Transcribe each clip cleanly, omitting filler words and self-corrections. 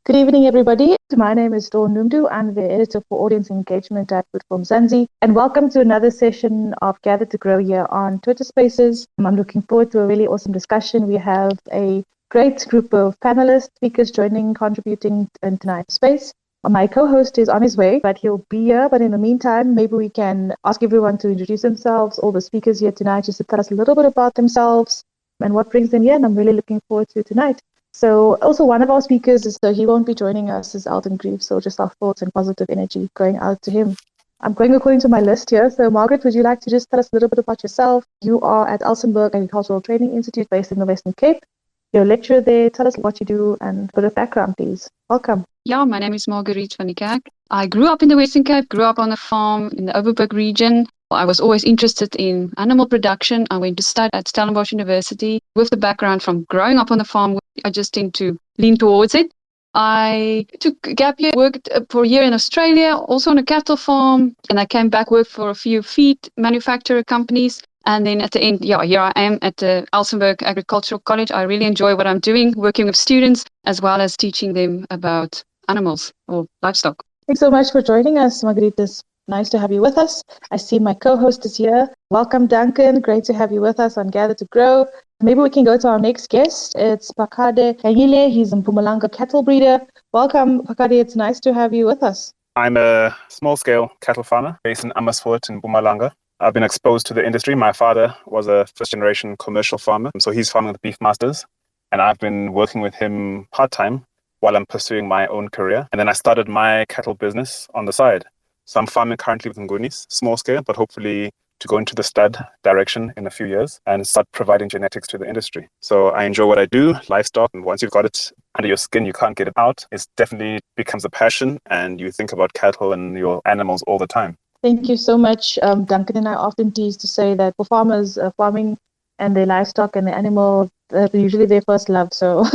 Good evening, everybody. My name is Dawn Numdu. I'm the editor for audience engagement at Food from Zanzi. And welcome to another session of Gather to Grow here on Twitter Spaces. I'm looking forward to a really awesome discussion. We have a great group of panelists, speakers joining, contributing in tonight's space. My co-host is on his way, but he'll be here. But in the meantime, maybe we can ask everyone to introduce themselves, all the speakers here tonight, just to tell us a little bit about themselves and what brings them here. And I'm really looking forward to tonight. So also one of our speakers is, he won't be joining us, is Alton Grieve. So just our thoughts and positive energy going out to him. I'm going according to my list here. So Margaret, would you like to just tell us a little bit about yourself? You are at Elsenburg Agricultural Training Institute based in the Western Cape. You're a lecturer there. Tell us what you do and a bit of background, please. Welcome. Yeah, my name is Marguerite van der Kerk. I grew up in the Western Cape, grew up on a farm in the Overberg region. I was always interested in animal production. I went to study at Stellenbosch University with the background from growing up on the farm. I just tend to lean towards it. I took a gap year, worked for a year in Australia, also on a cattle farm, and I came back, worked for a few feed manufacturer companies. And then at the end, here I am at the Elsenburg Agricultural College. I really enjoy what I'm doing, working with students, as well as teaching them about animals or livestock. Thanks so much for joining us, Marguerite. It's nice to have you with us. I see my co-host is here. Welcome, Duncan. Great to have you with us on Gather to Grow. Maybe we can go to our next guest. It's Pakade Kanyile. He's a Malanga cattle breeder. Welcome, Pakade. It's nice to have you with us. I'm a small-scale cattle farmer based in Amersfoort in Mpumalanga. I've been exposed to the industry. My father was a first-generation commercial farmer, so he's farming with beef masters, and I've been working with him part-time while I'm pursuing my own career. And then I started my cattle business on the side. So I'm farming currently with Ngunis, small-scale, but hopefully to go into the stud direction in a few years and start providing genetics to the industry. So I enjoy what I do, livestock, and once you've got it under your skin, you can't get it out. It definitely becomes a passion, and you think about cattle and your animals all the time. Thank you so much, Duncan. And I often tease to say that for farmers, farming and their livestock and the animal, usually their first love. So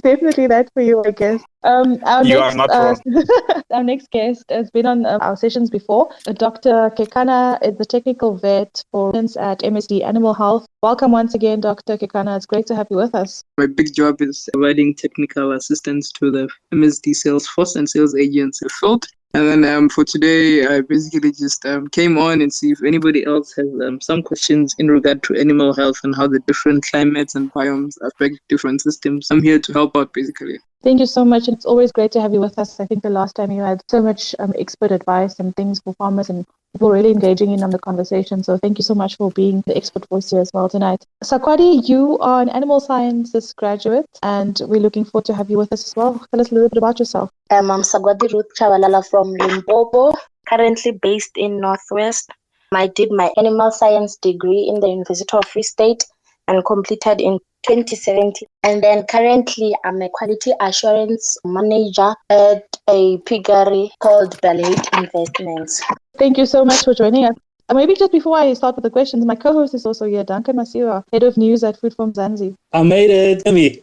definitely that for you, I guess. You are not wrong. Our next guest has been on our sessions before. Dr. Kekana is the technical vet for at MSD Animal Health. Welcome once again, Dr. Kekana. It's great to have you with us. My big job is providing technical assistance to the MSD sales force and sales agents in the field. And then for today, I basically just came on and see if anybody else has some questions in regard to animal health and how the different climates and biomes affect different systems. I'm here to help out, basically. Thank you so much. It's always great to have you with us. I think the last time you had so much expert advice and things for farmers and people really engaging in on the conversation. So thank you so much for being the expert voice here as well tonight. Sakwadi, you are an animal sciences graduate and we're looking forward to have you with us as well. Tell us a little bit about yourself. I'm Sagwadi Ruth Chavalala from Limpopo, currently based in Northwest. I did my animal science degree in the University of Free State and completed in 2017. And then currently I'm a quality assurance manager at a piggery called Ballet Investments. Thank you so much for joining us. Maybe just before I start with the questions, my co-host is also here, Duncan Masiwa, head of news at Food from Zanzi. I made it, Emmy.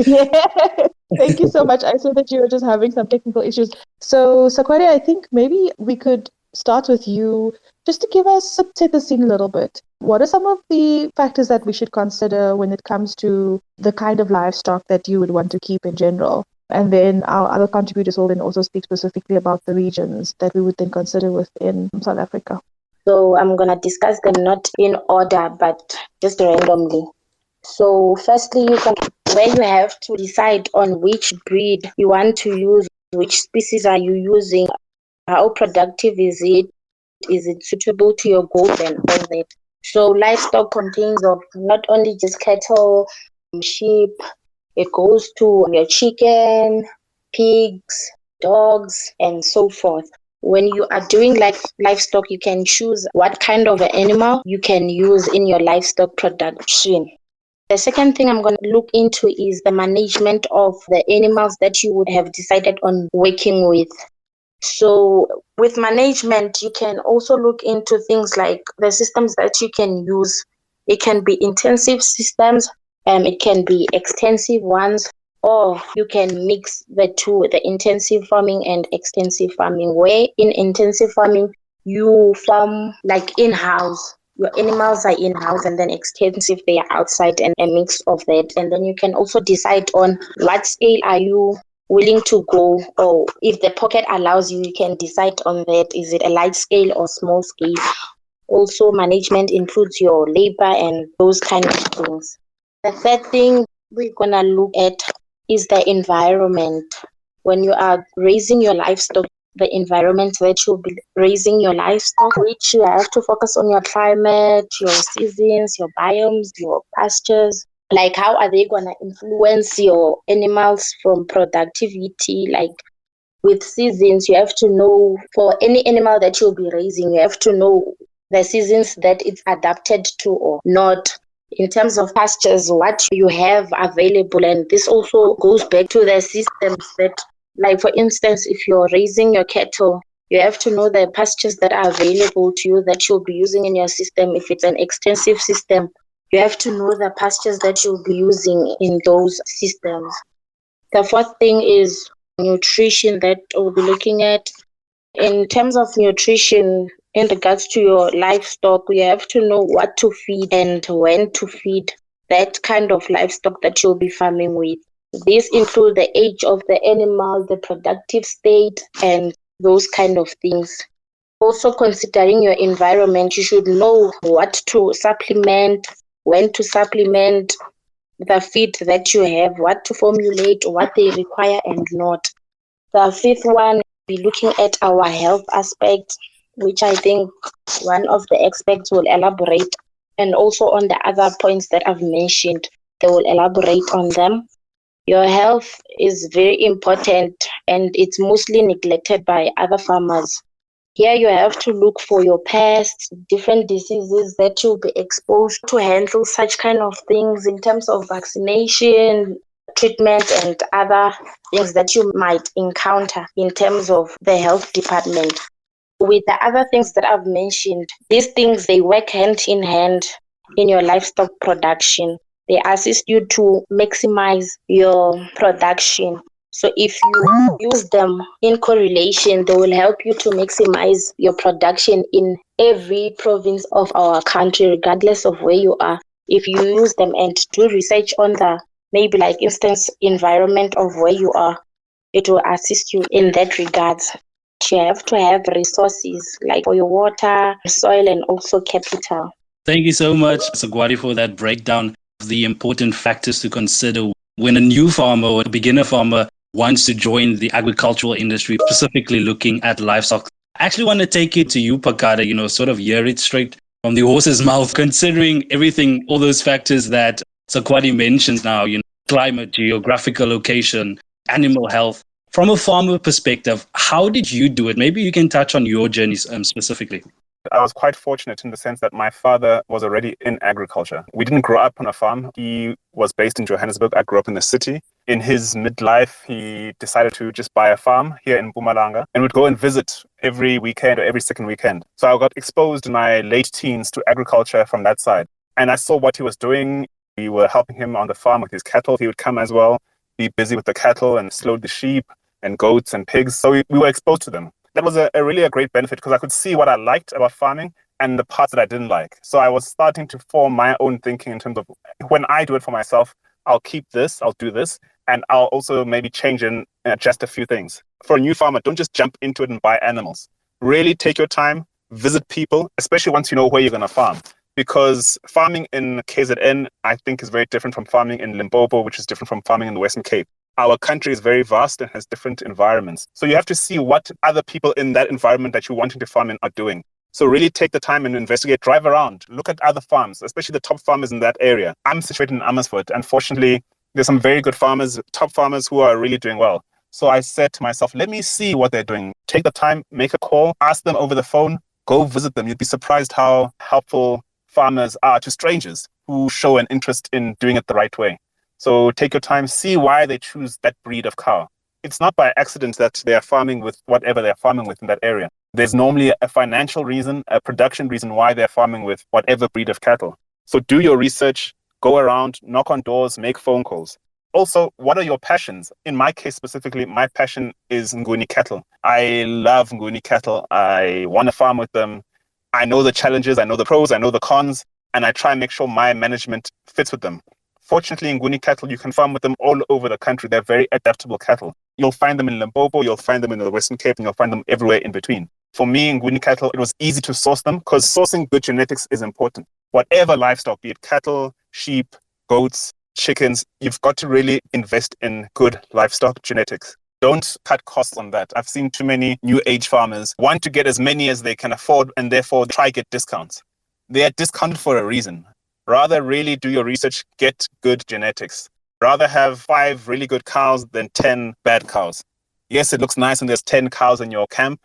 Yeah. Thank you so much. I saw that you were just having some technical issues. So, Sakwari, I think maybe we could start with you just to give us set the scene a little bit. What are some of the factors that we should consider when it comes to the kind of livestock that you would want to keep in general? And then our other contributors will then also speak specifically about the regions that we would then consider within South Africa. So I'm going to discuss them not in order, but just randomly. So firstly, where you have to decide on which breed you want to use, which species are you using, how productive is it suitable to your goals and all that. So livestock contains of not only just cattle, sheep, it goes to your chicken, pigs, dogs, and so forth. When you are doing livestock, you can choose what kind of an animal you can use in your livestock production. The second thing I'm going to look into is the management of the animals that you would have decided on working with. So with management, you can also look into things like the systems that you can use. It can be intensive systems, it can be extensive ones, or you can mix the two, the intensive farming and extensive farming, where in intensive farming, you farm like in-house. Your animals are in-house, and then extensive, they are outside, and a mix of that. And then you can also decide on what scale are you willing to go, or if the pocket allows you, you can decide on that. Is it a large scale or small scale? Also, management includes your labor and those kind of things. The third thing we're gonna look at is the environment. When you are raising your livestock, the environment that you'll be raising your livestock, which you have to focus on your climate, your seasons, your biomes, your pastures. Like, how are they gonna influence your animals from productivity? Like, with seasons, you have to know, for any animal that you'll be raising, you have to know the seasons that it's adapted to or not. In terms of pastures, what you have available, and this also goes back to the systems that, like, for instance, if you're raising your cattle, you have to know the pastures that are available to you that you'll be using in your system. If it's an extensive system, you have to know the pastures that you'll be using in those systems. The fourth thing is nutrition that we'll be looking at. In terms of nutrition, in regards to your livestock, you have to know what to feed and when to feed that kind of livestock that you'll be farming with. These include the age of the animal, the productive state, and those kind of things. Also, considering your environment, you should know what to supplement, when to supplement, the feed that you have, what to formulate, what they require and not. The fifth one, be looking at our health aspect, which I think one of the experts will elaborate, and also on the other points that I've mentioned, they will elaborate on them. Your health is very important and it's mostly neglected by other farmers. Here you have to look for your pests, different diseases that you'll be exposed to handle such kind of things in terms of vaccination, treatment, and other things that you might encounter in terms of the health department. With the other things that I've mentioned, these things, they work hand in hand in your livestock production. They assist you to maximize your production. So if you use them in correlation, they will help you to maximize your production in every province of our country, regardless of where you are. If you use them and do research on the, maybe like instance, environment of where you are, it will assist you in that regards. You have to have resources like for your water, soil, and also capital. Thank you so much, Sagwadi, for that breakdown of the important factors to consider when a new farmer or a beginner farmer wants to join the agricultural industry, specifically looking at livestock. I actually want to take it to you, Pakada, sort of hear it straight from the horse's mouth, considering everything, all those factors that Sagwadi mentions now, climate, geographical location, animal health. From a farmer perspective, how did you do it? Maybe you can touch on your journeys specifically. I was quite fortunate in the sense that my father was already in agriculture. We didn't grow up on a farm. He was based in Johannesburg. I grew up in the city. In his midlife, he decided to just buy a farm here in Malanga and would go and visit every weekend or every second weekend. So I got exposed in my late teens to agriculture from that side. And I saw what he was doing. We were helping him on the farm with his cattle. He would come as well, be busy with the cattle and load the sheep and goats and pigs. So we were exposed to them. That was really a great benefit because I could see what I liked about farming and the parts that I didn't like. So I was starting to form my own thinking in terms of when I do it for myself, I'll keep this, I'll do this, and I'll also maybe change and adjust a few things. For a new farmer, don't just jump into it and buy animals. Really take your time, visit people, especially once you know where you're going to farm. Because farming in KZN, I think, is very different from farming in Limpopo, which is different from farming in the Western Cape. Our country is very vast and has different environments. So you have to see what other people in that environment that you're wanting to farm in are doing. So really take the time and investigate, drive around, look at other farms, especially the top farmers in that area. I'm situated in Amersfoort. Unfortunately, there's some very good farmers, top farmers who are really doing well. So I said to myself, let me see what they're doing. Take the time, make a call, ask them over the phone, go visit them. You'd be surprised how helpful farmers are to strangers who show an interest in doing it the right way. So take your time, see why they choose that breed of cow. It's not by accident that they are farming with whatever they're farming with in that area. There's normally a financial reason, a production reason why they're farming with whatever breed of cattle. So do your research, go around, knock on doors, make phone calls. Also, what are your passions? In my case specifically, my passion is Nguni cattle. I love Nguni cattle. I want to farm with them. I know the challenges, I know the pros, I know the cons, and I try and make sure my management fits with them. Fortunately, Nguni cattle, you can farm with them all over the country. They're very adaptable cattle. You'll find them in Limpopo, you'll find them in the Western Cape, and you'll find them everywhere in between. For me, Nguni cattle, it was easy to source them because sourcing good genetics is important. Whatever livestock, be it cattle, sheep, goats, chickens, you've got to really invest in good livestock genetics. Don't cut costs on that. I've seen too many new age farmers want to get as many as they can afford and therefore try get discounts. They are discounted for a reason. Rather really do your research, get good genetics. Rather have 5 really good cows than 10 bad cows. Yes, it looks nice when there's 10 cows in your camp,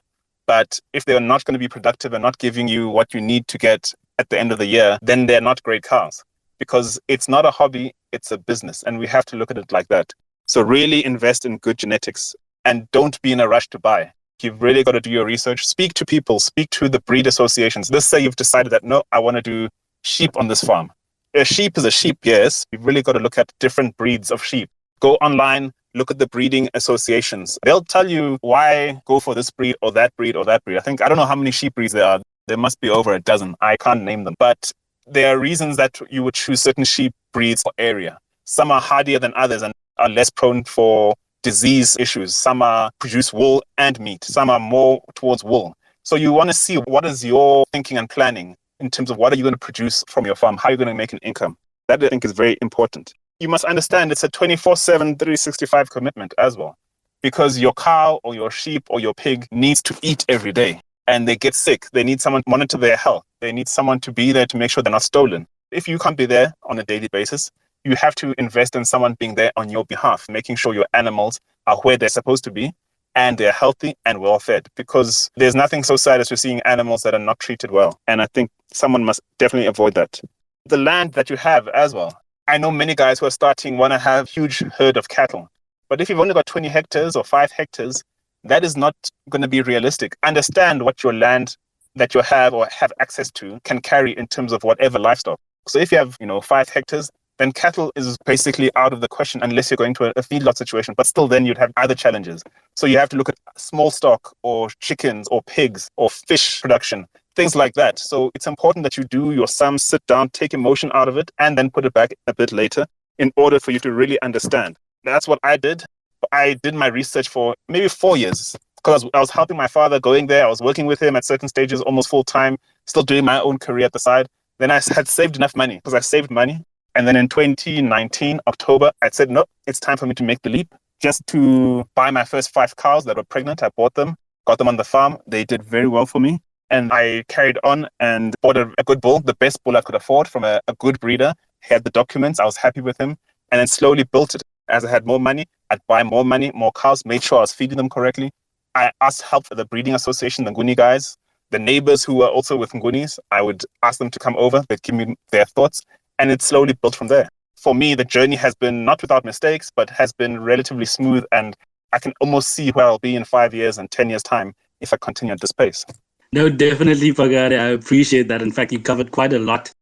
but if they're not going to be productive and not giving you what you need to get at the end of the year, then they're not great cows. Because it's not a hobby, it's a business, and we have to look at it like that. So really invest in good genetics and don't be in a rush to buy. You've really got to do your research. Speak to people, speak to the breed associations. Let's say you've decided that, no, I want to do sheep on this farm. A sheep is a sheep, yes. You've really got to look at different breeds of sheep. Go online, look at the breeding associations. They'll tell you why go for this breed or that breed or that breed. I don't know how many sheep breeds there are. There must be over a dozen. I can't name them. But there are reasons that you would choose certain sheep breeds or area. Some are hardier than others and are less prone for disease issues. Some produce wool and meat. Some are more towards wool. So you want to see what is your thinking and planning in terms of what are you going to produce from your farm? How are you going to make an income? That I think is very important. You must understand it's a 24/7, 365 commitment as well. Because your cow or your sheep or your pig needs to eat every day. And they get sick. They need someone to monitor their health. They need someone to be there to make sure they're not stolen. If you can't be there on a daily basis, you have to invest in someone being there on your behalf, making sure your animals are where they're supposed to be and they're healthy and well fed. Because there's nothing so sad as to seeing animals that are not treated well. And I think someone must definitely avoid that. The land that you have as well. I know many guys who are starting want to have huge herd of cattle. But if you've only got 20 hectares or 5 hectares, that is not going to be realistic. Understand what your land that you have or have access to can carry in terms of whatever livestock. So if you have, 5 hectares, then cattle is basically out of the question unless you're going to a feedlot situation. But still then you'd have other challenges. So you have to look at small stock or chickens or pigs or fish production, things like that. So it's important that you do your sums, sit down, take emotion out of it, and then put it back a bit later in order for you to really understand. That's what I did. I did my research for maybe 4 years because I was helping my father going there. I was working with him at certain stages, almost full time, still doing my own career at the side. Then I had saved enough money because I saved money. And then in 2019, October, I said, no, it's time for me to make the leap. Just to buy my first 5 cows that were pregnant. I bought them, got them on the farm. They did very well for me. And I carried on and bought a good bull, the best bull I could afford from a good breeder. He had the documents. I was happy with him. And then slowly built it. As I had more money, I'd buy more money, more cows, made sure I was feeding them correctly. I asked help for the breeding association, the Nguni guys, the neighbors who were also with Ngunis. I would ask them to come over. They'd give me their thoughts. And it slowly built from there. For me, the journey has been not without mistakes, but has been relatively smooth. And I can almost see where I'll be in 5 years and 10 years' time if I continue at this pace. No, definitely, Pagare. I appreciate that. In fact, you covered quite a lot.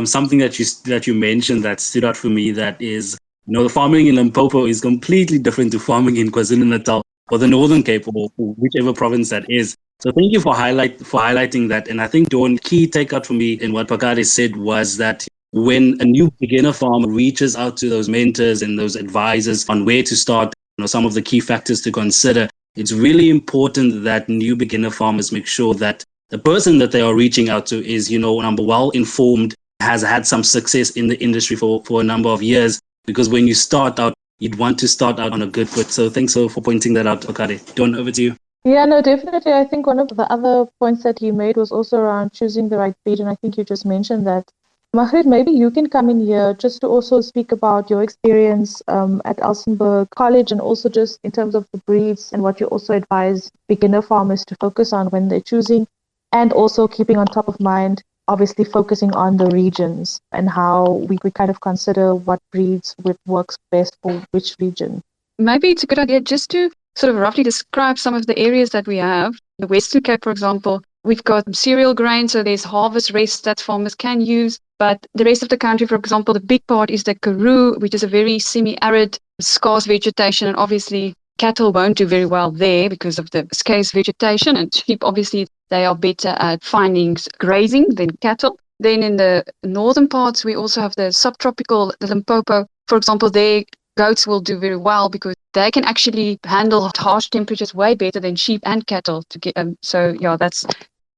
Something that you mentioned that stood out for me, that is, the farming in Limpopo is completely different to farming in KwaZulu-Natal or the Northern Cape or whichever province that is. So thank you for highlighting that. And I think, Dawn, key takeout for me in what Pagare said was that when a new beginner farmer reaches out to those mentors and those advisors on where to start, some of the key factors to consider, it's really important that new beginner farmers make sure that the person that they are reaching out to is, number well informed, has had some success in the industry for a number of years. Because when you start out, you'd want to start out on a good foot. So thanks for pointing that out, Okade. Dawn, over to you. Yeah, no, definitely. I think one of the other points that you made was also around choosing the right breed. And I think you just mentioned that. Mahrid, maybe you can come in here just to also speak about your experience at Elsenburg College and also just in terms of the breeds and what you also advise beginner farmers to focus on when they're choosing, and also keeping on top of mind, obviously focusing on the regions and how we could kind of consider what breeds works best for which region. Maybe it's a good idea just to sort of roughly describe some of the areas that we have. The Western Cape, for example, we've got cereal grain, so there's harvest rest that farmers can use. But the rest of the country, for example, the big part is the Karoo, which is a very semi-arid, scarce vegetation. And obviously, cattle won't do very well there because of the scarce vegetation. And sheep, obviously, they are better at finding grazing than cattle. Then in the northern parts, we also have the subtropical, the Limpopo. For example, their goats will do very well because they can actually handle harsh temperatures way better than sheep and cattle. That's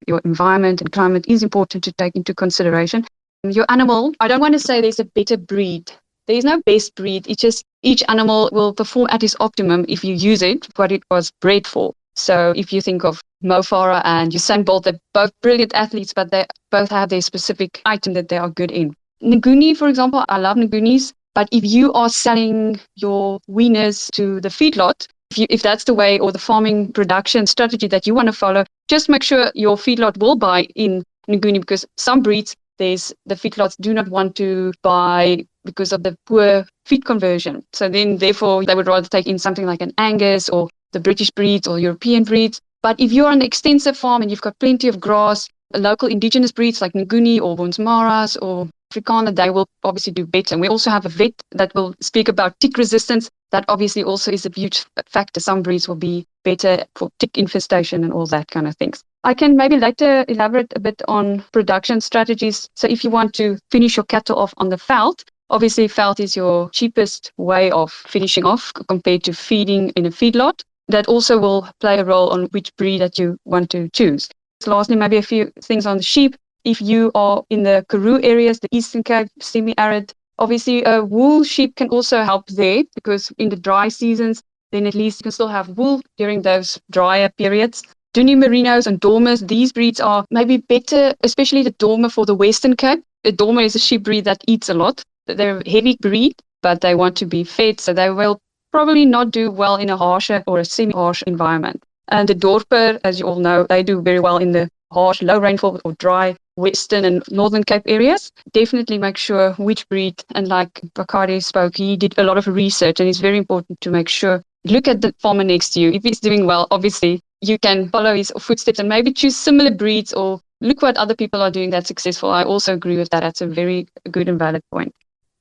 your environment and climate is important to take into consideration. Your animal, I don't want to say there's a better breed. There is no best breed. It's just each animal will perform at its optimum if you use it, what it was bred for. So if you think of Mo Farah and Usain Bolt, they're both brilliant athletes, but they both have their specific item that they are good in. Nguni, for example, I love Ngunis, but if you are selling your weaners to the feedlot, if that's the way or the farming production strategy that you want to follow, just make sure your feedlot will buy in Nguni, because some breeds, the feedlots do not want to buy because of the poor feed conversion. So then, therefore, they would rather take in something like an Angus or the British breeds or European breeds. But if you're on an extensive farm and you've got plenty of grass, local indigenous breeds like Nguni or Bonsmaras or Afrikaner, they will obviously do better. And we also have a vet that will speak about tick resistance. That obviously also is a huge factor. Some breeds will be better for tick infestation and all that kind of things. I can maybe later elaborate a bit on production strategies. So if you want to finish your cattle off on the veld, obviously veld is your cheapest way of finishing off compared to feeding in a feedlot. That also will play a role on which breed that you want to choose. Lastly, maybe a few things on the sheep. If you are in the Karoo areas, the Eastern Cape, semi-arid, obviously a wool sheep can also help there, because in the dry seasons, then at least you can still have wool during those drier periods. Dunny Merinos and Dormas, these breeds are maybe better, especially the Dormer for the Western Cape. The Dormer is a sheep breed that eats a lot. They're a heavy breed, but they want to be fed, so they will probably not do well in a harsher or a semi-harsh environment. And the Dorper, as you all know, they do very well in the harsh, low rainfall or dry Western and Northern Cape areas. Definitely make sure which breed, and like Bakari spoke, he did a lot of research, and it's very important to make sure, look at the farmer next to you. If he's doing well, obviously you can follow his footsteps and maybe choose similar breeds, or look what other people are doing that's successful. I also agree with that. That's a very good and valid point.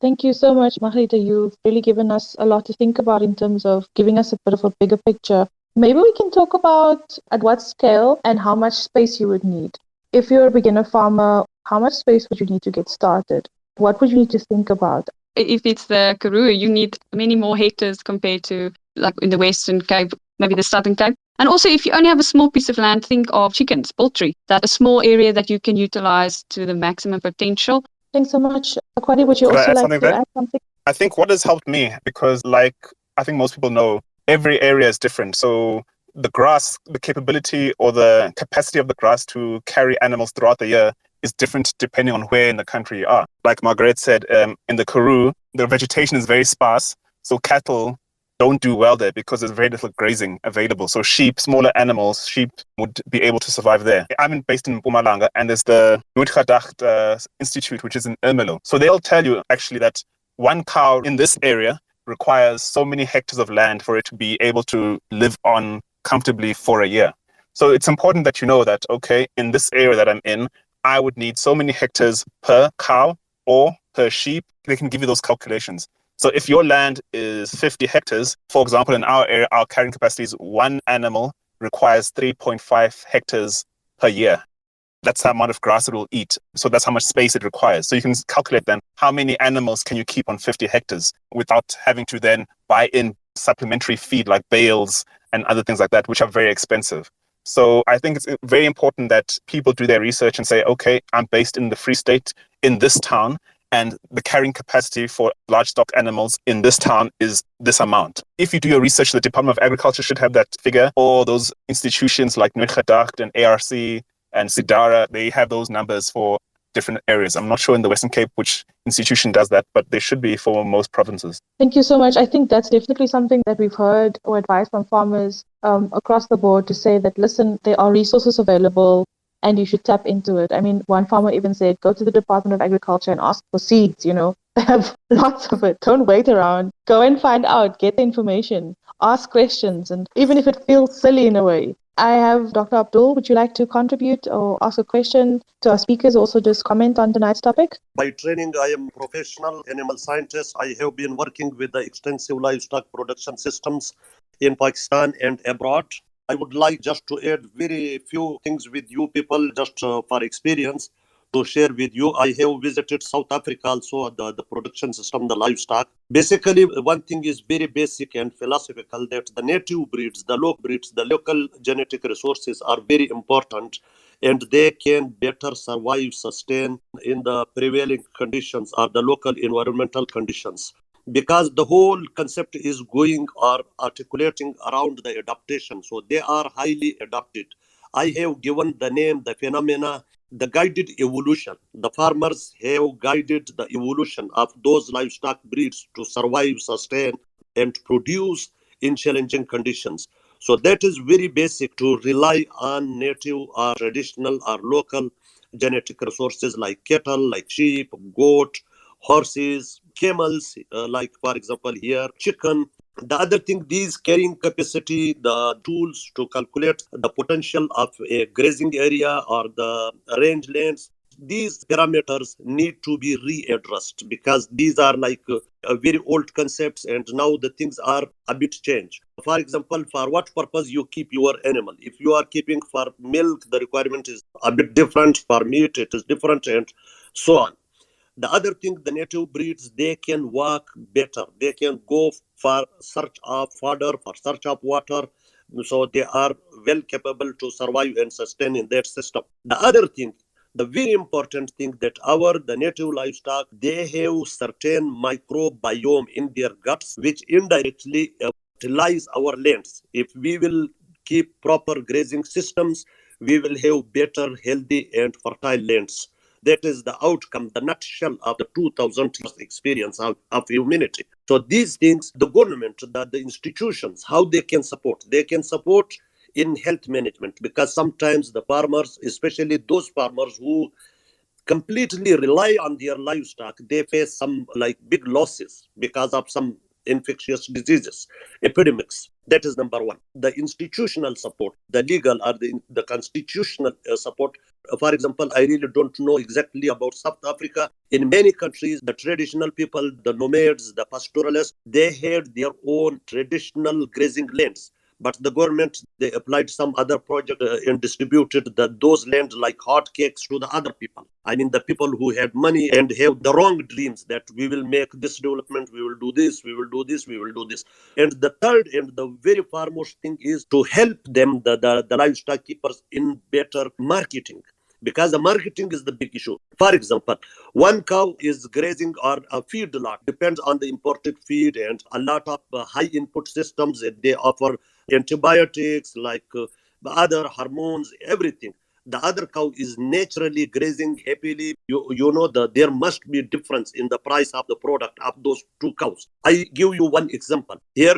Thank you so much, Margarita. You've really given us a lot to think about in terms of giving us a bit of a bigger picture. Maybe we can talk about at what scale and how much space you would need. If you're a beginner farmer, how much space would you need to get started? What would you need to think about? If it's the Karoo, you need many more hectares compared to like in the Western Cape, maybe the Southern Cape. And also, if you only have a small piece of land, think of chickens, poultry. That's a small area that you can utilize to the maximum potential. Thanks so much. Akwadi, would you Could I also add like something to there? add something? I think what has helped me, because like I think most people know, every area is different. So the grass, the capability or the capacity of the grass to carry animals throughout the year is different depending on where in the country you are. Like Margaret said, in the Karoo, the vegetation is very sparse. So cattle don't do well there because there's very little grazing available. So sheep, smaller animals, sheep would be able to survive there. I'm based in Malanga, and there's the Untitled Institute, which is in Ermelo. So they'll tell you actually that one cow in this area requires so many hectares of land for it to be able to live on comfortably for a year. So it's important that you know that, okay, in this area that I'm in, I would need so many hectares per cow or per sheep. They can give you those calculations. So if your land is 50 hectares, for example, in our area, our carrying capacity is one animal requires 3.5 hectares per year. That's the amount of grass it will eat. So that's how much space it requires. So you can calculate then how many animals can you keep on 50 hectares without having to then buy in supplementary feed like bales and other things like that, which are very expensive. So I think it's very important that people do their research and say, okay, I'm based in the Free State in this town, and the carrying capacity for large stock animals in this town is this amount. If you do your research, the Department of Agriculture should have that figure, or those institutions like Nuitgedacht and ARC and Sidara, they have those numbers for different areas. I'm not sure in the Western Cape which institution does that, but they should be for most provinces. Thank you so much. I think that's definitely something that we've heard or advice from farmers across the board to say that, listen, there are resources available and you should tap into it. I mean, one farmer even said, go to the Department of Agriculture and ask for seeds, you know. They have lots of it. Don't wait around. Go and find out. Get the information. Ask questions. And even if it feels silly in a way. I have Dr. Abdul. Would you like to contribute or ask a question to our speakers? Also, just comment on tonight's topic. By training, I am a professional animal scientist. I have been working with the extensive livestock production systems in Pakistan and abroad. I would like just to add very few things with you people, just for experience. to share with you. I have visited South Africa also, the production system, the livestock. Basically, one thing is very basic and philosophical, that the native breeds, the local genetic resources are very important, and they can better survive, sustain in the prevailing conditions or the local environmental conditions. Because the whole concept is going or articulating around the adaptation. So they are highly adapted. I have given the name, the phenomena, the guided evolution. The farmers have guided the evolution of those livestock breeds to survive, sustain, and produce in challenging conditions. So that is very basic, to rely on native or traditional or local genetic resources like cattle, like sheep, goat, horses, camels, like for example here, chicken. The other thing, these carrying capacity, the tools to calculate the potential of a grazing area or the range lands, these parameters need to be readdressed, because these are like very old concepts, and now the things are a bit changed. For example, for what purpose you keep your animal? If you are keeping for milk, the requirement is a bit different. For meat, it is different, and so on. The other thing, the native breeds, they can walk better. They can go for search of fodder, for search of water. So they are well capable to survive and sustain in that system. The other thing, the very important thing, that the native livestock, they have certain microbiome in their guts, which indirectly fertilize our lands. If we will keep proper grazing systems, we will have better, healthy, and fertile lands. That is the outcome, the nutshell of the 2000 years experience of humanity. So these things, the government, the institutions, how they can support? They can support in health management, because sometimes the farmers, especially those farmers who completely rely on their livestock, they face some like big losses because of some infectious diseases, epidemics. That is number one. The institutional support, the legal or the constitutional support. For example, I really don't know exactly about South Africa. In many countries, the traditional people, the nomads, the pastoralists, they had their own traditional grazing lands. But the government, they applied some other project and distributed those lands like hotcakes to the other people. I mean, the people who had money and have the wrong dreams, that we will make this development, we will do this, we will do this, we will do this. And the third and the very foremost thing is to help them, the livestock keepers, in better marketing. Because the marketing is the big issue. For example, one cow is grazing or a feed lot, depends on the imported feed, and a lot of high input systems. They offer antibiotics, like other hormones, everything. The other cow is naturally grazing happily. You know that there must be difference in the price of the product of those two cows. I give you one example. Here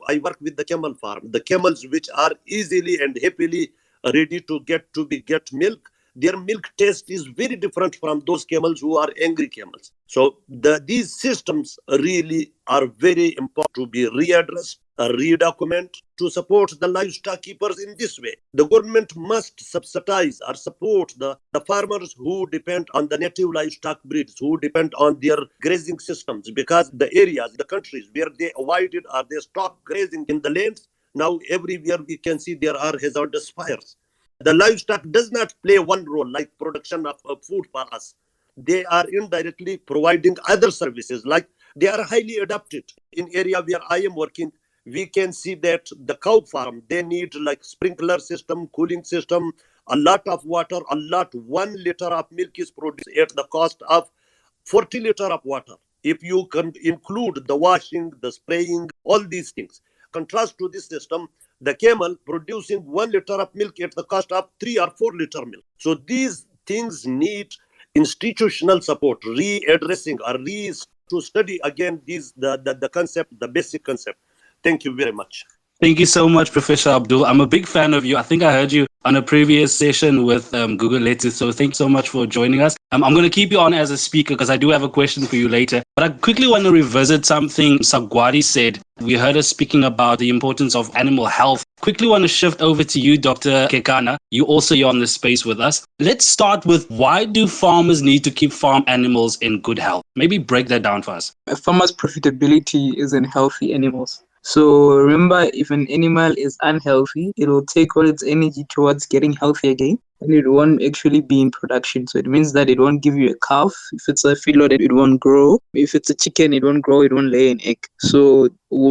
I work with the camel farm. The camels which are easily and happily ready to get milk, their milk taste is very different from those camels who are angry camels. So these systems really are very important to be readdressed, redocument, to support the livestock keepers in this way. The government must subsidize or support the farmers who depend on the native livestock breeds, who depend on their grazing systems, because the areas, the countries where they avoided or they stopped grazing in the lands, now everywhere we can see there are hazardous fires. The livestock does not play one role like production of food for us. They are indirectly providing other services, like they are highly adapted. In area where I am working, we can see that the cow farm, they need like sprinkler system, cooling system, a lot of water, 1 liter of milk is produced at the cost of 40 liter of water. If you can include the washing, the spraying, all these things. Contrast to this system, the camel producing 1 liter of milk at the cost of 3 or 4 liter milk. So these things need institutional support, readdressing or to study again the concept, the basic concept. Thank you very much. Thank you so much, Professor Abdul. I'm a big fan of you. I think I heard you on a previous session with Google Lettuce. So thanks so much for joining us. I'm going to keep you on as a speaker because I do have a question for you later. But I quickly want to revisit something Sagwadi said. We heard us speaking about the importance of animal health. Quickly want to shift over to you, Dr. Kekana. You also are on this space with us. Let's start with, why do farmers need to keep farm animals in good health? Maybe break that down for us. A farmer's profitability is in healthy animals. So remember, if an animal is unhealthy, it will take all its energy towards getting healthy again. and it won't actually be in production. So it means that it won't give you a calf. If it's a feedlot, it won't grow. If it's a chicken, it won't grow, it won't lay an egg. So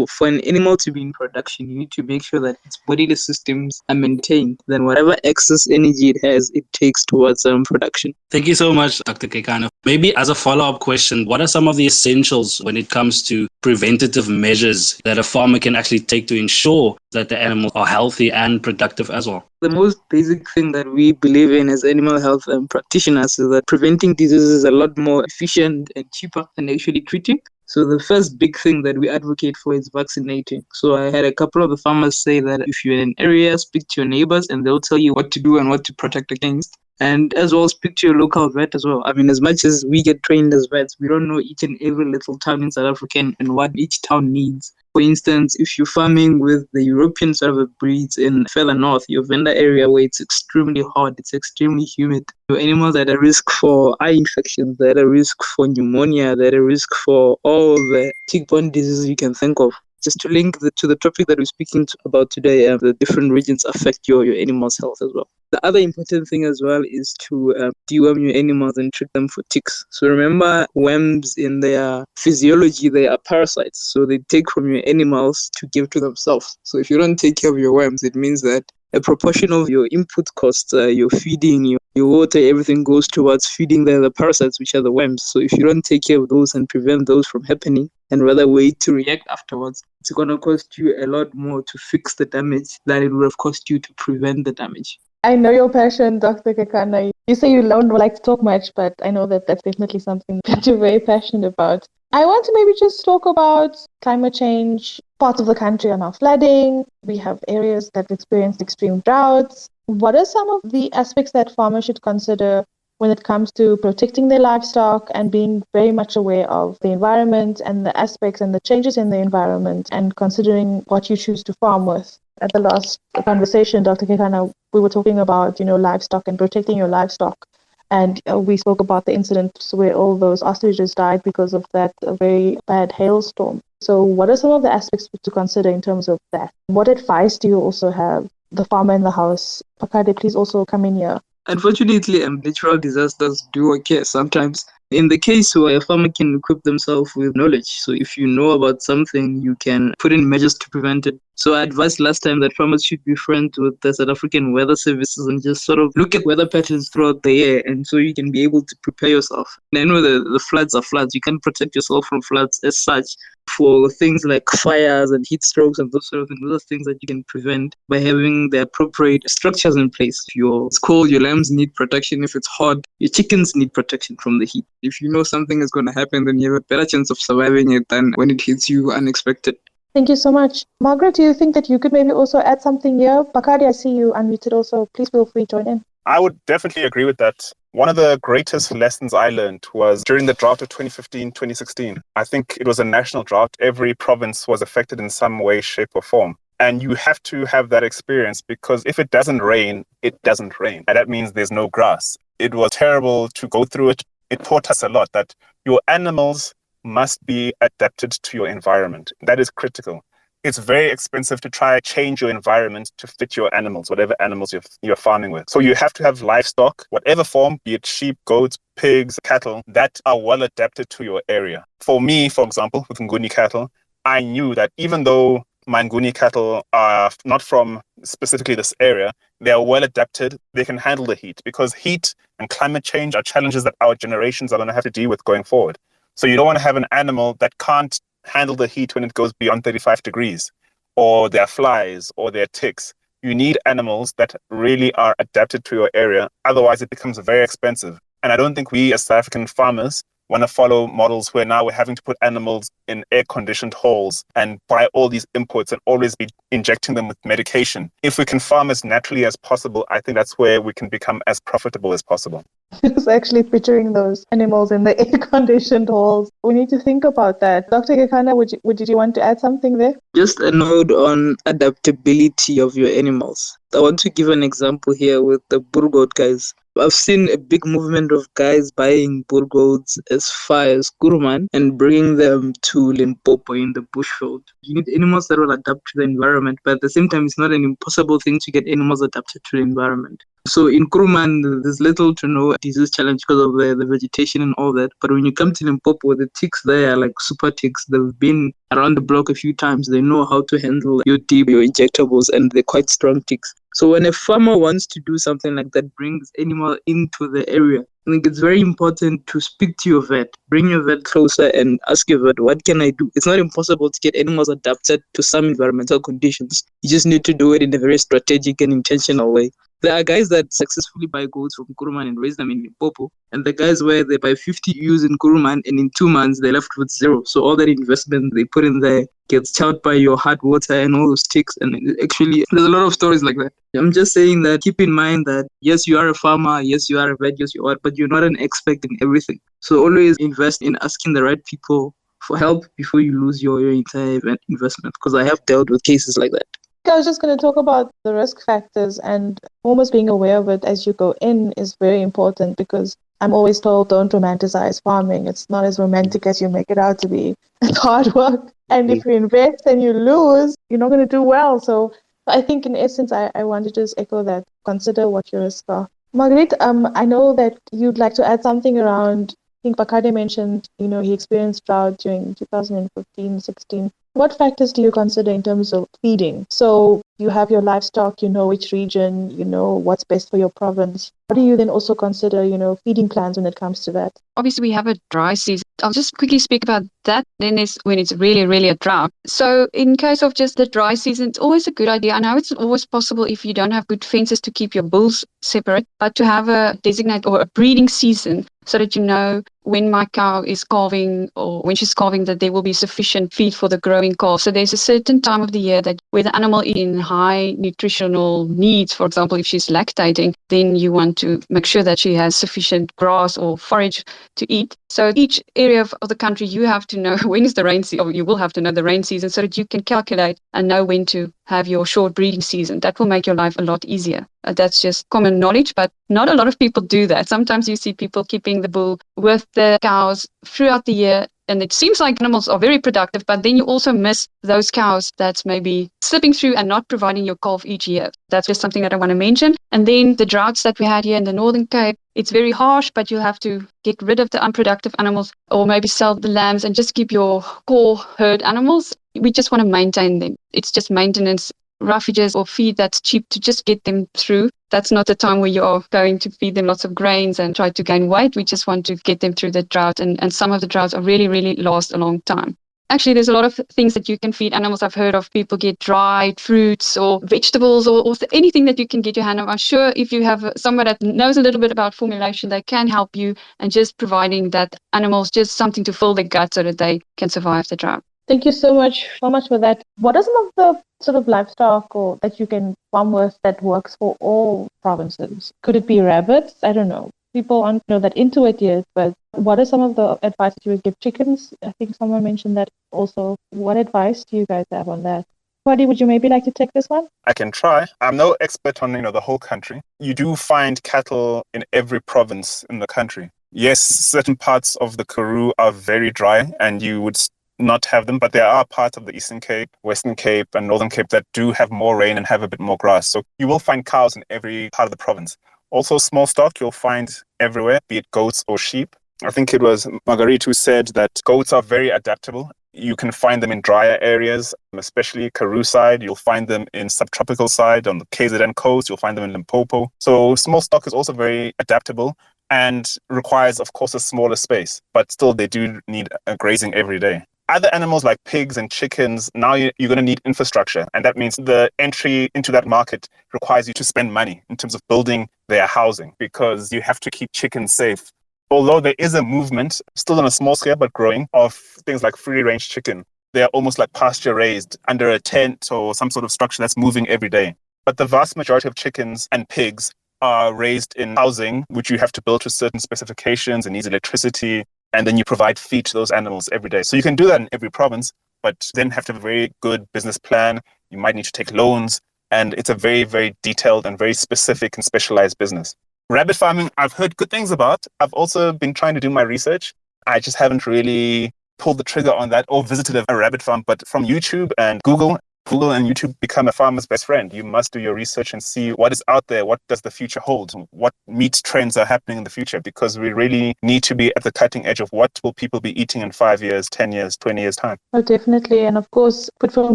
for an animal to be in production, you need to make sure that its bodily systems are maintained. Then whatever excess energy it has, it takes towards production. Thank you so much, Dr. Kekana. Maybe as a follow-up question, what are some of the essentials when it comes to preventative measures that a farmer can actually take to ensure that the animals are healthy and productive as well? The most basic thing that we believe in as animal health practitioners is that preventing diseases is a lot more efficient and cheaper than actually treating. So the first big thing that we advocate for is vaccinating. So I had a couple of the farmers say that if you're in an area, speak to your neighbors and they'll tell you what to do and what to protect against. And as well, speak to your local vet as well. I mean, as much as we get trained as vets, we don't know each and every little town in South Africa and what each town needs. For instance, if you're farming with the European sort of breeds in further north, your Venda area where it's extremely hot, it's extremely humid, your animals are at a risk for eye infections, they're at a risk for pneumonia, they're at a risk for all the tick-borne diseases you can think of. Just to link to the topic that we're speaking about today, the different regions affect your animal's health as well. The other important thing as well is to deworm your animals and treat them for ticks. So remember, worms in their physiology, they are parasites. So they take from your animals to give to themselves. So if you don't take care of your worms, it means that a proportion of your input costs, your feeding, your water, everything goes towards feeding the parasites, which are the worms. So if you don't take care of those and prevent those from happening, and rather wait to react afterwards, it's going to cost you a lot more to fix the damage than it would have cost you to prevent the damage. I know your passion, Dr. Kekana. You say you don't like to talk much, but I know that that's definitely something that you're very passionate about. I want to maybe just talk about climate change. Parts of the country are now flooding. We have areas that experience extreme droughts. What are some of the aspects that farmers should consider when it comes to protecting their livestock and being very much aware of the environment and the aspects and the changes in the environment and considering what you choose to farm with? At the last conversation, Dr. Kekana, we were talking about, livestock and protecting your livestock. And we spoke about the incident where all those ostriches died because of that very bad hailstorm. So what are some of the aspects to consider in terms of that? What advice do you also have? The farmer in the house, Pakade, please also come in here. Unfortunately, natural disasters do occur sometimes. In the case where a farmer can equip themselves with knowledge, so if you know about something, you can put in measures to prevent it. So I advised last time that farmers should be friends with the South African weather services and just sort of look at weather patterns throughout the year, and so you can be able to prepare yourself. And I know the floods are floods. You can't protect yourself from floods as such. For things like fires and heat strokes and those sort of things, those are things that you can prevent by having the appropriate structures in place. If it's cold, your lambs need protection. If it's hot, your chickens need protection from the heat. If you know something is going to happen, then you have a better chance of surviving it than when it hits you unexpected. Thank you so much. Margaret, do you think that you could maybe also add something here? Bakari, I see you unmuted also. Please feel free to join in. I would definitely agree with that. One of the greatest lessons I learned was during the drought of 2015-2016. I think it was a national drought. Every province was affected in some way, shape, or form. And you have to have that experience because if it doesn't rain, it doesn't rain. And that means there's no grass. It was terrible to go through it. It taught us a lot that your animals must be adapted to your environment. That is critical. It's very expensive to try to change your environment to fit your animals, whatever animals you're farming with. So you have to have livestock, whatever form, be it sheep, goats, pigs, cattle, that are well adapted to your area. For me, for example, with Nguni cattle, I knew that even though my Nguni cattle are not from specifically this area, they are well adapted. They can handle the heat because heat and climate change are challenges that our generations are going to have to deal with going forward. So you don't want to have an animal that can't handle the heat when it goes beyond 35 degrees, or there are flies, or there are ticks. You need animals that really are adapted to your area. Otherwise, it becomes very expensive. And I don't think we as South African farmers want to follow models where now we're having to put animals in air-conditioned holes and buy all these imports and always be injecting them with medication. If we can farm as naturally as possible, I think that's where we can become as profitable as possible. I was actually picturing those animals in the air-conditioned halls. We need to think about that. Dr. Kekana, would you want to add something there? Just a note on adaptability of your animals. I want to give an example here with the Burgoat guys. I've seen a big movement of guys buying Burgoats as far as Kuruman and bringing them to Limpopo in the bushveld. You need animals that will adapt to the environment, but at the same time, it's not an impossible thing to get animals adapted to the environment. So in Kuruman, there's little to no disease challenge because of the vegetation and all that. But when you come to Limpopo, the ticks there are like super ticks. They've been around the block a few times. They know how to handle your dip, your injectables, and they're quite strong ticks. So when a farmer wants to do something like that, brings animal into the area, I think it's very important to speak to your vet. Bring your vet closer and ask your vet, what can I do? It's not impossible to get animals adapted to some environmental conditions. You just need to do it in a very strategic and intentional way. There are guys that successfully buy goats from Kuruman and raise them in Limpopo. And the guys where they buy 50 ewes in Kuruman and in 2 months they're left with zero. So all that investment they put in there gets chowed by your hard water and all those ticks. And actually, there's a lot of stories like that. I'm just saying that keep in mind that yes, you are a farmer, yes, you are a vet, yes, you are, but you're not an expert in everything. So always invest in asking the right people for help before you lose your entire investment. Because I have dealt with cases like that. I was just going to talk about the risk factors, and almost being aware of it as you go in is very important, because I'm always told don't romanticize farming. It's not as romantic as you make it out to be. It's hard work. And if you invest and you lose, you're not going to do well. So I think in essence, I want to just echo that. Consider what your risks are. Marguerite, I know that you'd like to add something around, I think Bakade mentioned, he experienced drought during 2015-16. What factors do you consider in terms of feeding? So you have your livestock, you know which region, you know what's best for your province. How do you then also consider, feeding plans when it comes to that? Obviously, we have a dry season. I'll just quickly speak about that. Then is when it's really, really a drought. So in case of just the dry season, it's always a good idea. I know it's always possible if you don't have good fences to keep your bulls separate, but to have a designated or a breeding season so that you know when my cow is calving or when she's calving that there will be sufficient feed for the growing calf. So there's a certain time of the year that where the animal is in high nutritional needs. For example, if she's lactating, then you want to make sure that she has sufficient grass or forage to eat. So each area of the country, you have to know when is the rain season, or you will have to know the rain season so that you can calculate and know when to have your short breeding season. That will make your life a lot easier. That's just common knowledge, but not a lot of people do that. Sometimes you see people keeping the bull with the cows throughout the year, and it seems like animals are very productive, but then you also miss those cows that's maybe slipping through and not providing your calf each year. That's just something that I want to mention. And then the droughts that we had here in the Northern Cape, it's very harsh, but you'll have to get rid of the unproductive animals or maybe sell the lambs and just keep your core herd animals. We just want to maintain them. It's just maintenance, roughages or feed that's cheap to just get them through. That's not the time where you are going to feed them lots of grains and try to gain weight. We just want to get them through the drought. And some of the droughts are really, really last a long time. Actually, there's a lot of things that you can feed animals. I've heard of people get dried fruits or vegetables or anything that you can get your hand on. I'm sure if you have someone that knows a little bit about formulation, they can help you and just providing that animals just something to fill their gut so that they can survive the drought. Thank you so much for that. What are some of the sort of livestock or that you can farm with that works for all provinces? Could it be rabbits? I don't know. People aren't that into it yet, but what are some of the advice that you would give? Chickens? I think someone mentioned that also. What advice do you guys have on that? Buddy, would you maybe like to take this one? I can try. I'm no expert on the whole country. You do find cattle in every province in the country. Yes, certain parts of the Karoo are very dry and you would not have them, but there are parts of the Eastern Cape, Western Cape and Northern Cape that do have more rain and have a bit more grass. So you will find cows in every part of the province. Also small stock you'll find everywhere, be it goats or sheep. I think it was Marguerite who said that goats are very adaptable. You can find them in drier areas, especially Karoo side. You'll find them in subtropical side on the KZN coast. You'll find them in Limpopo. So small stock is also very adaptable and requires, of course, a smaller space, but still they do need grazing every day. Other animals like pigs and chickens, now you're going to need infrastructure. And that means the entry into that market requires you to spend money in terms of building their housing because you have to keep chickens safe. Although there is a movement, still on a small scale but growing, of things like free-range chicken. They're almost like pasture-raised under a tent or some sort of structure that's moving every day. But the vast majority of chickens and pigs are raised in housing, which you have to build to certain specifications. It needs electricity. And then you provide feed to those animals every day. So you can do that in every province, but then have to have a very good business plan. You might need to take loans. And it's a very, very detailed and very specific and specialized business. Rabbit farming, I've heard good things about. I've also been trying to do my research. I just haven't really pulled the trigger on that or visited a rabbit farm, but from YouTube and Google, Google and YouTube become a farmer's best friend. You must do your research and see what is out there, what does the future hold, what meat trends are happening in the future, because we really need to be at the cutting edge of what will people be eating in 5 years, 10 years, 20 years time. Oh, definitely. And of course, Food from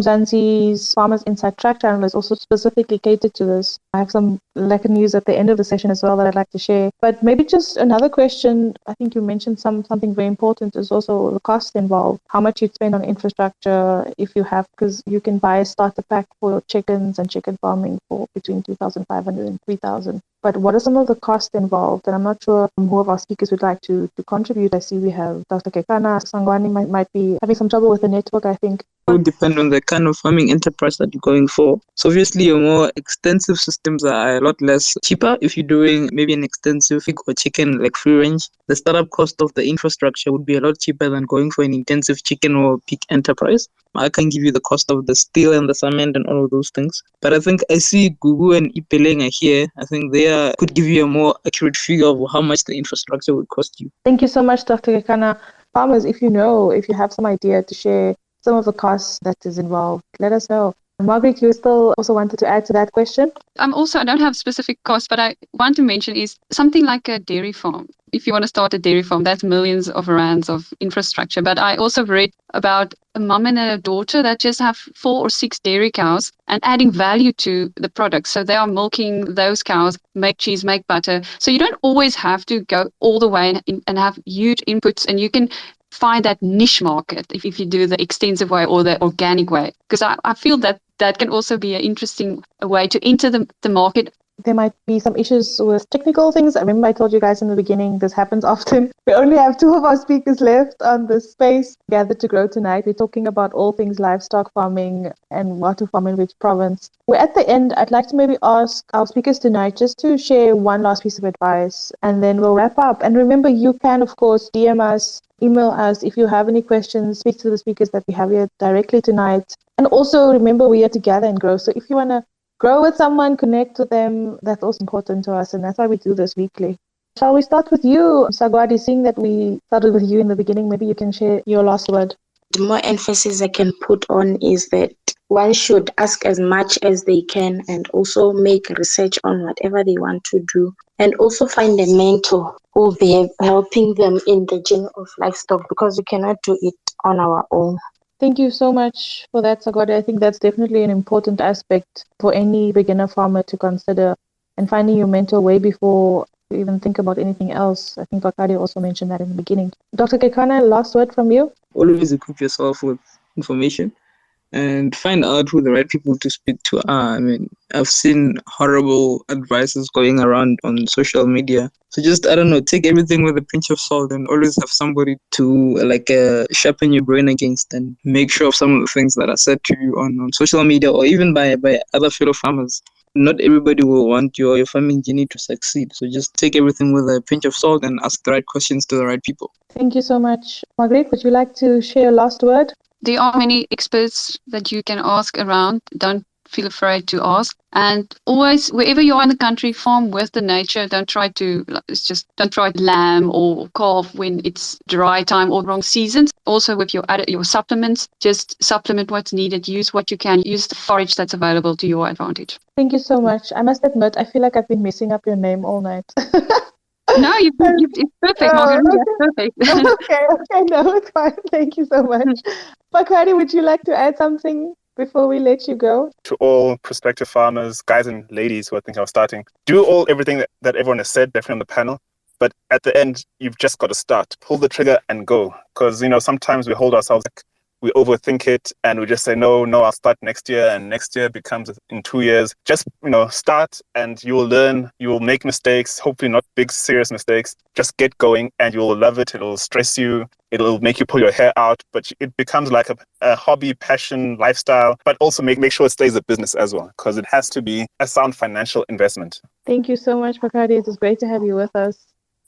Zanzi's Farmers Inside Track channel is also specifically catered to this. I have some lekker news at the end of the session as well that I'd like to share. But maybe just another question. I think you mentioned something very important is also the cost involved. How much you'd spend on infrastructure if you have, because you can buy a starter pack for chickens and chicken farming for between 2,500 and 3,000. But what are some of the costs involved? And I'm not sure who of our speakers would like to contribute. I see we have Dr. Kekana. Sangwani might be having some trouble with the network, I think. It would depend on the kind of farming enterprise that you're going for. So obviously your more extensive systems are a lot less cheaper. If you're doing maybe an extensive pig or chicken like free range, the startup cost of the infrastructure would be a lot cheaper than going for an intensive chicken or pig enterprise. I can give you the cost of the steel and the cement and all of those things. But I think I see Gugu and Ipeleng are here. I think they could give you a more accurate figure of how much the infrastructure would cost you. Thank you so much, Dr. Kekana. Farmers, if you have some idea to share some of the costs that is involved, let us know. Margaret, you still also wanted to add to that question? I don't have specific costs, but I want to mention is something like a dairy farm. If you want to start a dairy farm, that's millions of rands of infrastructure. But I also read about a mom and a daughter that just have 4 or 6 dairy cows and adding value to the product. So they are milking those cows, make cheese, make butter. So you don't always have to go all the way and have huge inputs, and you can find that niche market if you do the extensive way or the organic way. Because I feel that can also be an interesting way to enter the market. There might be some issues with technical things. I remember I told you guys in the beginning, this happens often. We only have 2 of our speakers left on this space gathered to grow tonight. We're talking about all things livestock farming and what to farm in which province. We're at the end. I'd like to maybe ask our speakers tonight just to share one last piece of advice, and then we'll wrap up. And remember, you can, of course, DM us, email us if you have any questions, speak to the speakers that we have here directly tonight. And also remember, we are together and grow. So if you want to grow with someone, connect with them, that's also important to us, and that's why we do this weekly. Shall we start with you, Sagwadi? Seeing that we started with you in the beginning, maybe you can share your last word. The more emphasis I can put on is that one should ask as much as they can and also make research on whatever they want to do, and also find a mentor who will be helping them in the journey of livestock, because we cannot do it on our own. Thank you so much for that, Sagwadi. I think that's definitely an important aspect for any beginner farmer to consider, and finding your mentor way before you even think about anything else. I think Bakari also mentioned that in the beginning. Dr. Kekana, last word from you? Always equip yourself with information and find out who the right people to speak to are. I mean, I've seen horrible advices going around on social media. So just, take everything with a pinch of salt and always have somebody to sharpen your brain against, and make sure of some of the things that are said to you on social media or even by other fellow farmers. Not everybody will want your farming journey to succeed. So just take everything with a pinch of salt and ask the right questions to the right people. Thank you so much. Margaret, would you like to share a last word? There are many experts that you can ask around. Don't feel afraid to ask. And always, wherever you are in the country, farm with the nature. Don't try to lamb or calf when it's dry time or wrong seasons. Also with your supplements, just supplement what's needed. Use what you can. Use the forage that's available to your advantage. Thank you so much. I must admit, I feel like I've been messing up your name all night. No, it's perfect, Margaret. Okay. That's perfect. Okay, no, it's fine. Thank you so much. Bakari, would you like to add something before we let you go? To all prospective farmers, guys and ladies who are thinking of starting, do everything that everyone has said, definitely on the panel. But at the end, you've just got to start. Pull the trigger and go. Because, sometimes we hold ourselves back. We overthink it and we just say, no, I'll start next year, and next year becomes in 2 years. Just, start and you will learn. You will make mistakes, hopefully not big, serious mistakes. Just get going and you will love it. It'll stress you. It'll make you pull your hair out, but it becomes like a hobby, passion, lifestyle, but also make sure it stays a business as well, because it has to be a sound financial investment. Thank you so much, Bakari. It was great to have you with us.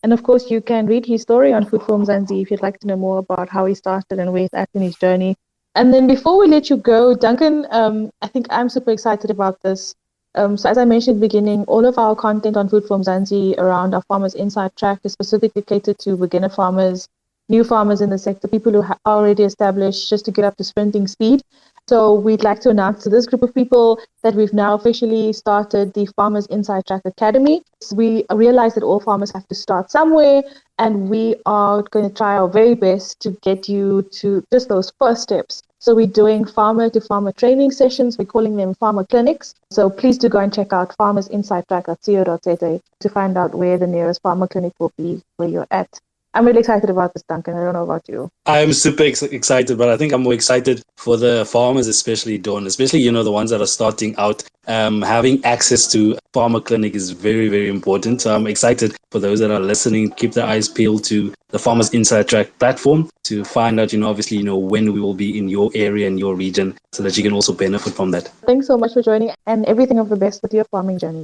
And of course, you can read his story on Food from Zanzi if you'd like to know more about how he started and where he's at in his journey. And then before we let you go, Duncan, I think I'm super excited about this. So as I mentioned at the beginning, all of our content on Food from Zanzi around our Farmers Inside Track is specifically catered to beginner farmers, new farmers in the sector, people who are already established, just to get up to sprinting speed. So we'd like to announce to this group of people that we've now officially started the Farmers Inside Track Academy. So we realize that all farmers have to start somewhere, and we are going to try our very best to get you to just those first steps. So we're doing farmer-to-farmer training sessions. We're calling them farmer clinics. So please do go and check out farmersinsidetrack.co.za to find out where the nearest farmer clinic will be where you're at. I'm really excited about this, Duncan. I don't know about you. I'm super excited, but I think I'm more excited for the farmers, especially Dawn, especially, the ones that are starting out. Having access to farmer clinic is very, very important. So I'm excited for those that are listening. Keep their eyes peeled to the Farmers Inside Track platform to find out, obviously, when we will be in your area and your region so that you can also benefit from that. Thanks so much for joining, and everything of the best with your farming journey.